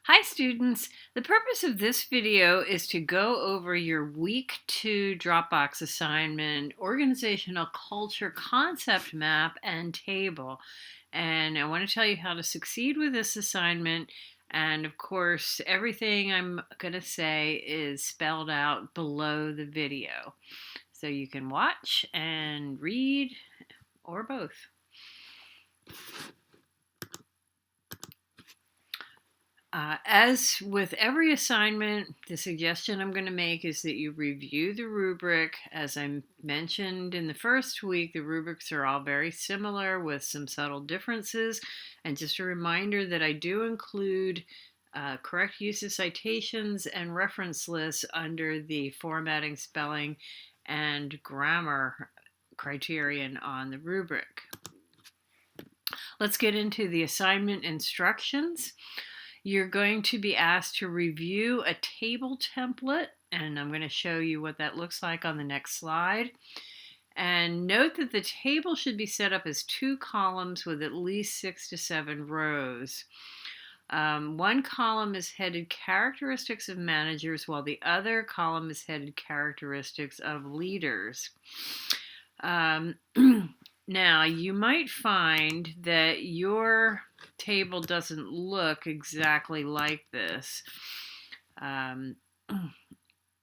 Hi students! The purpose of this video is to go over your week 2 Dropbox assignment, organizational culture concept map and table. And I want to tell you how to succeed with this assignment. And of course, everything I'm going to say is spelled out below the video. So you can watch and read or both. As with every assignment, the suggestion I'm going to make is that you review the rubric. As I mentioned in the first week, the rubrics are all very similar with some subtle differences. And just a reminder that I do include correct use of citations and reference lists under the formatting, spelling, and grammar criterion on the rubric. Let's get into the assignment instructions. You're going to be asked to review a table template, and I'm going to show you what that looks like on the next slide. And note that the table should be set up as 2 columns with at least 6 to 7 rows. One column is headed Characteristics of Managers, while the other column is headed Characteristics of Leaders. Now, you might find that your table doesn't look exactly like this. On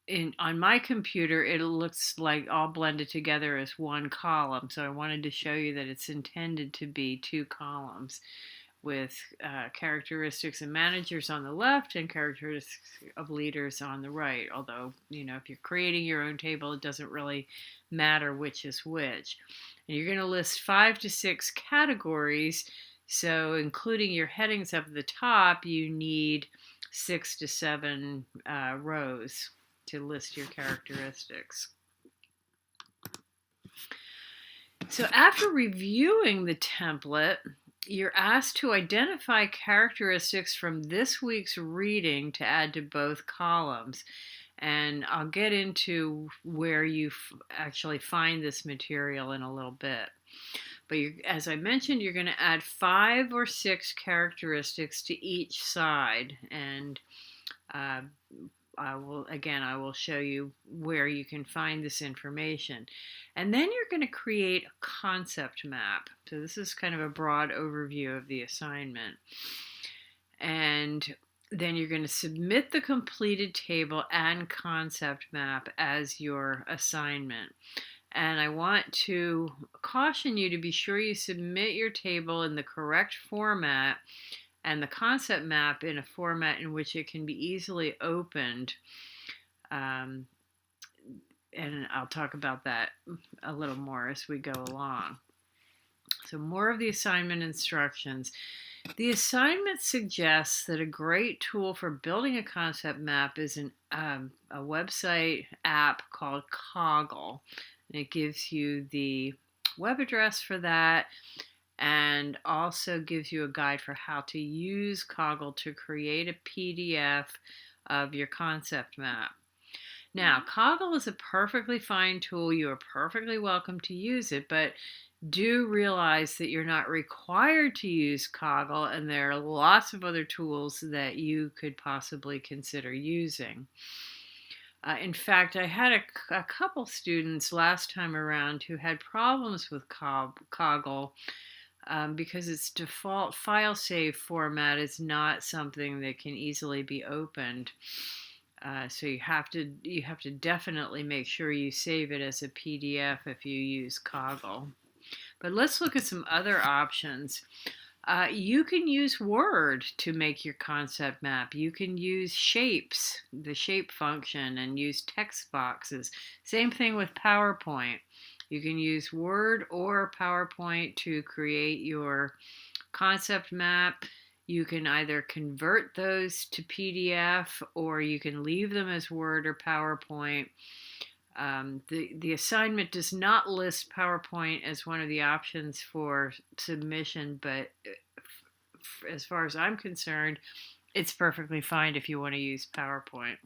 my computer, it looks like all blended together as one column. So I wanted to show you that it's intended to be 2 columns with characteristics of managers on the left and characteristics of leaders on the right. Although, if you're creating your own table, it doesn't really matter which is which. And you're going to list 5 to 6 categories. So including your headings up at the top, you need 6 to 7 rows to list your characteristics. So after reviewing the template, you're asked to identify characteristics from this week's reading to add to both columns. And I'll get into where you actually find this material in a little bit. But as I mentioned, you're going to add 5 or 6 characteristics to each side. And I will show you where you can find this information. And then you're going to create a concept map. So this is kind of a broad overview of the assignment. And then you're going to submit the completed table and concept map as your assignment. And I want to caution you to be sure you submit your table in the correct format and the concept map in a format in which it can be easily opened. And I'll talk about that a little more as we go along. So more of the assignment instructions. The assignment suggests that a great tool for building a concept map is a website app called Coggle. And it gives you the web address for that and also gives you a guide for how to use Coggle to create a PDF of your concept map. Now, Coggle is a perfectly fine tool. You are perfectly welcome to use it, but do realize that you're not required to use Coggle, and there are lots of other tools that you could possibly consider using. In fact, I had a couple students last time around who had problems with Coggle because its default file save format is not something that can easily be opened. So you have to definitely make sure you save it as a PDF if you use Coggle. But let's look at some other options. You can use Word to make your concept map. You can use shapes, the shape function, and use text boxes. Same thing with PowerPoint. You can use Word or PowerPoint to create your concept map. You can either convert those to PDF or you can leave them as Word or PowerPoint. The assignment does not list PowerPoint as one of the options for submission, but as far as I'm concerned, it's perfectly fine if you want to use PowerPoint.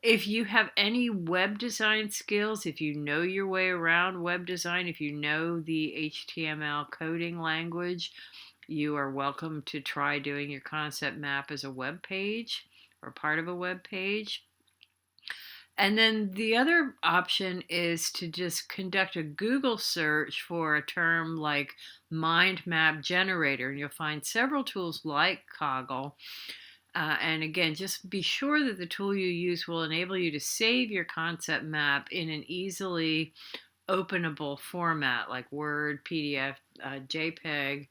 If you have any web design skills, if you know your way around web design, if you know the HTML coding language, you are welcome to try doing your concept map as a web page or part of a web page. And then the other option is to just conduct a Google search for a term like mind map generator, and you'll find several tools like Coggle. And again, just be sure that the tool you use will enable you to save your concept map in an easily openable format like Word, PDF, JPEG,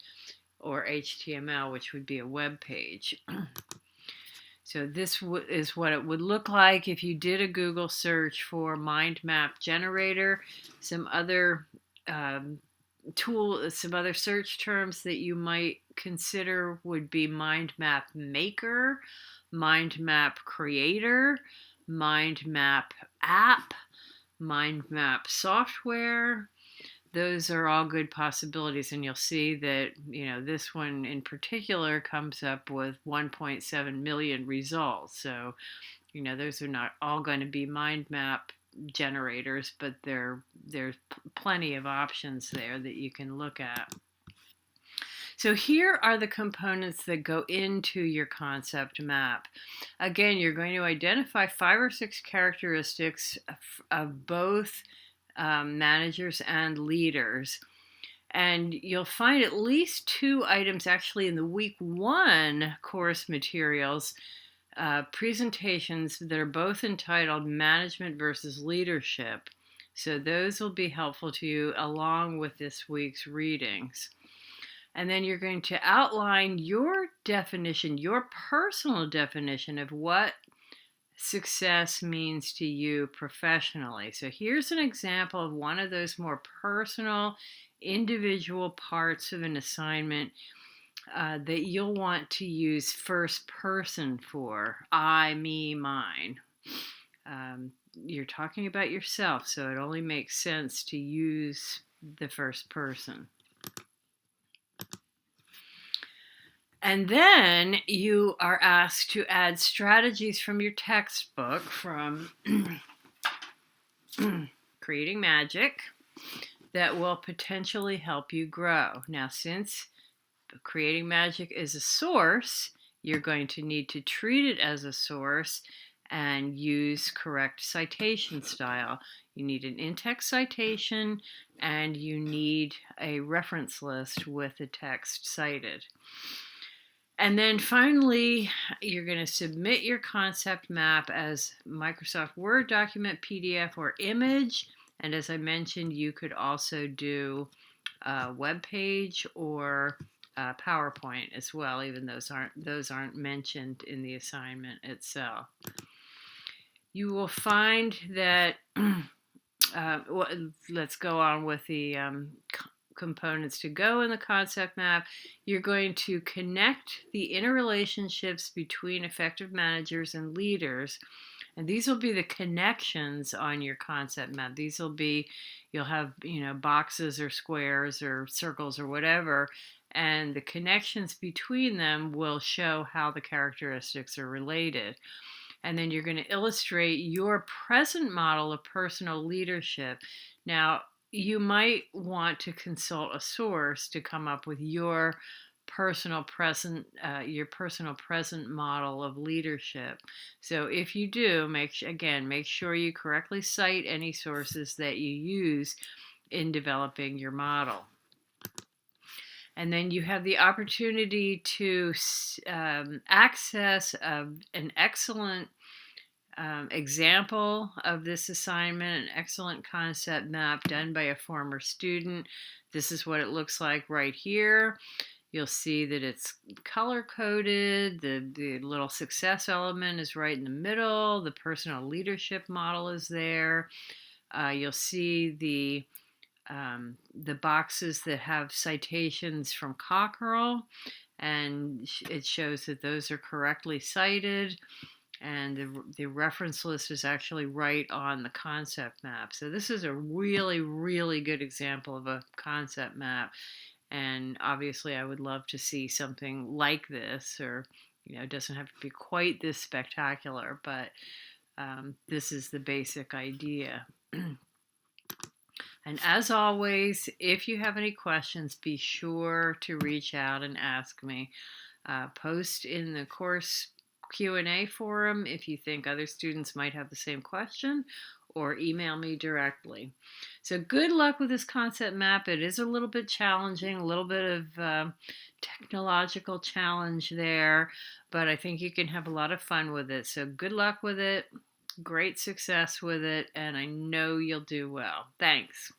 or HTML, which would be a web page. So this is what it would look like if you did a Google search for mind map generator. Some other some other search terms that you might consider would be mind map maker, mind map creator, mind map app, mind map software. Those are all good possibilities, and you'll see that this one in particular comes up with 1.7 million results. So those are not all going to be mind map generators, but there's plenty of options there that you can look at. So here are the components that go into your concept map. Again, you're going to identify 5 or 6 characteristics of both managers and leaders. And you'll find at least 2 items actually in the week 1 course materials, presentations that are both entitled Management versus Leadership. So those will be helpful to you along with this week's readings. And then you're going to outline your definition, your personal definition of what success means to you professionally. So here's an example of one of those more personal, individual parts of an assignment that you'll want to use first person for. I, me, mine. You're talking about yourself, so it only makes sense to use the first person. And then you are asked to add strategies from your textbook from Creating Magic that will potentially help you grow. Now, since Creating Magic is a source, you're going to need to treat it as a source and use correct citation style. You need an in-text citation and you need a reference list with the text cited. And then finally, you're going to submit your concept map as Microsoft Word document, PDF, or image. And as I mentioned, you could also do a web page or PowerPoint as well, even those aren't mentioned in the assignment itself. You will find that, let's go on with the components to go in the concept map. You're going to connect the interrelationships between effective managers and leaders. And these will be the connections on your concept map. These will be, you'll have, boxes or squares or circles or whatever, and the connections between them will show how the characteristics are related. And then you're going to illustrate your present model of personal leadership. Now, you might want to consult a source to come up with your personal present model of leadership. So if you do, make sure you correctly cite any sources that you use in developing your model. And then you have the opportunity to access an excellent example of this assignment, an excellent concept map done by a former student. This is what it looks like right here. You'll see that it's color-coded. The little success element is right in the middle. The personal leadership model is there. You'll see the boxes that have citations from Cockerell, and it shows that those are correctly cited. And the reference list is actually right on the concept map. So this is a really, really good example of a concept map. And obviously I would love to see something like this, or, it doesn't have to be quite this spectacular, but this is the basic idea. And as always, if you have any questions, be sure to reach out and ask me. Post in the course Q&A forum if you think other students might have the same question, or email me directly. So good luck with this concept map. It is a little bit challenging, a little bit of technological challenge there, but I think you can have a lot of fun with it. So good luck with it, great success with it, and I know you'll do well. Thanks.